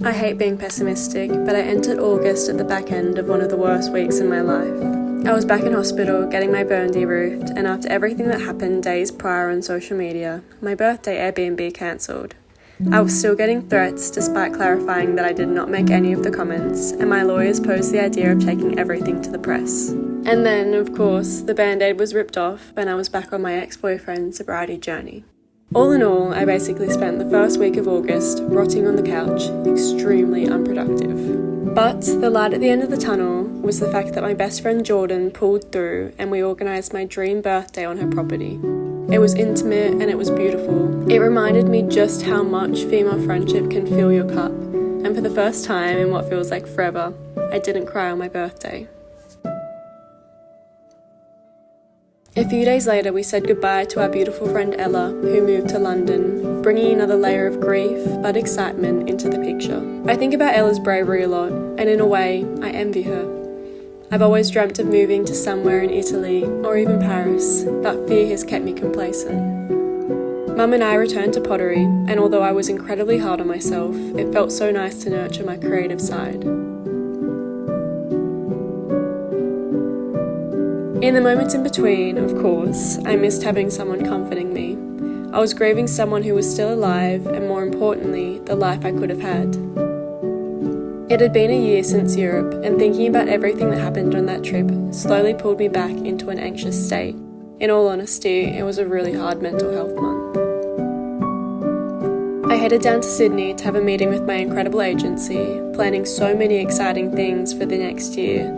I hate being pessimistic, but I entered August at the back end of one of the worst weeks in my life. I was back in hospital getting my burn de-roofed, and after everything that happened days prior on social media, my birthday Airbnb cancelled. I was still getting threats despite clarifying that I did not make any of the comments, and my lawyers posed the idea of taking everything to the press. And then, of course, the band-aid was ripped off and I was back on my ex-boyfriend's sobriety journey. All in all, I basically spent the first week of August rotting on the couch, extremely unproductive. But the light at the end of the tunnel was the fact that my best friend Jordan pulled through and we organised my dream birthday on her property. It was intimate and it was beautiful. It reminded me just how much female friendship can fill your cup, and for the first time in what feels like forever, I didn't cry on my birthday. A few days later, we said goodbye to our beautiful friend Ella, who moved to London, bringing another layer of grief but excitement into the picture. I think about Ella's bravery a lot, and in a way, I envy her. I've always dreamt of moving to somewhere in Italy or even Paris, but fear has kept me complacent. Mum and I returned to pottery, and although I was incredibly hard on myself, it felt so nice to nurture my creative side. In the moments in between, of course, I missed having someone comforting me. I was grieving someone who was still alive, and more importantly, the life I could have had. It had been a year since Europe, and thinking about everything that happened on that trip slowly pulled me back into an anxious state. In all honesty, it was a really hard mental health month. I headed down to Sydney to have a meeting with my incredible agency, planning so many exciting things for the next year.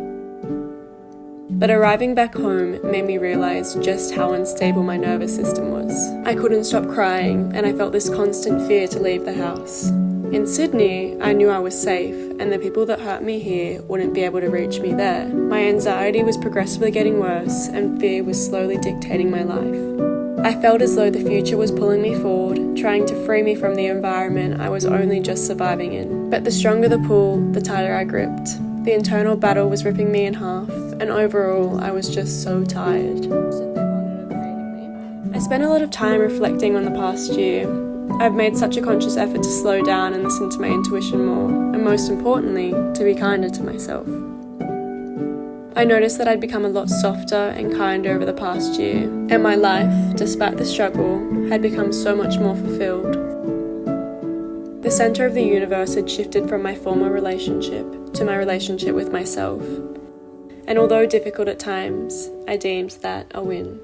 But arriving back home made me realise just how unstable my nervous system was. I couldn't stop crying, and I felt this constant fear to leave the house. In Sydney, I knew I was safe, and the people that hurt me here wouldn't be able to reach me there. My anxiety was progressively getting worse, and fear was slowly dictating my life. I felt as though the future was pulling me forward, trying to free me from the environment I was only just surviving in. But the stronger the pull, the tighter I gripped. The internal battle was ripping me in half, and overall, I was just so tired. I spent a lot of time reflecting on the past year. I've made such a conscious effort to slow down and listen to my intuition more, and most importantly, to be kinder to myself. I noticed that I'd become a lot softer and kinder over the past year, and my life, despite the struggle, had become so much more fulfilled. The centre of the universe had shifted from my former relationship to my relationship with myself, and although difficult at times, I deemed that a win.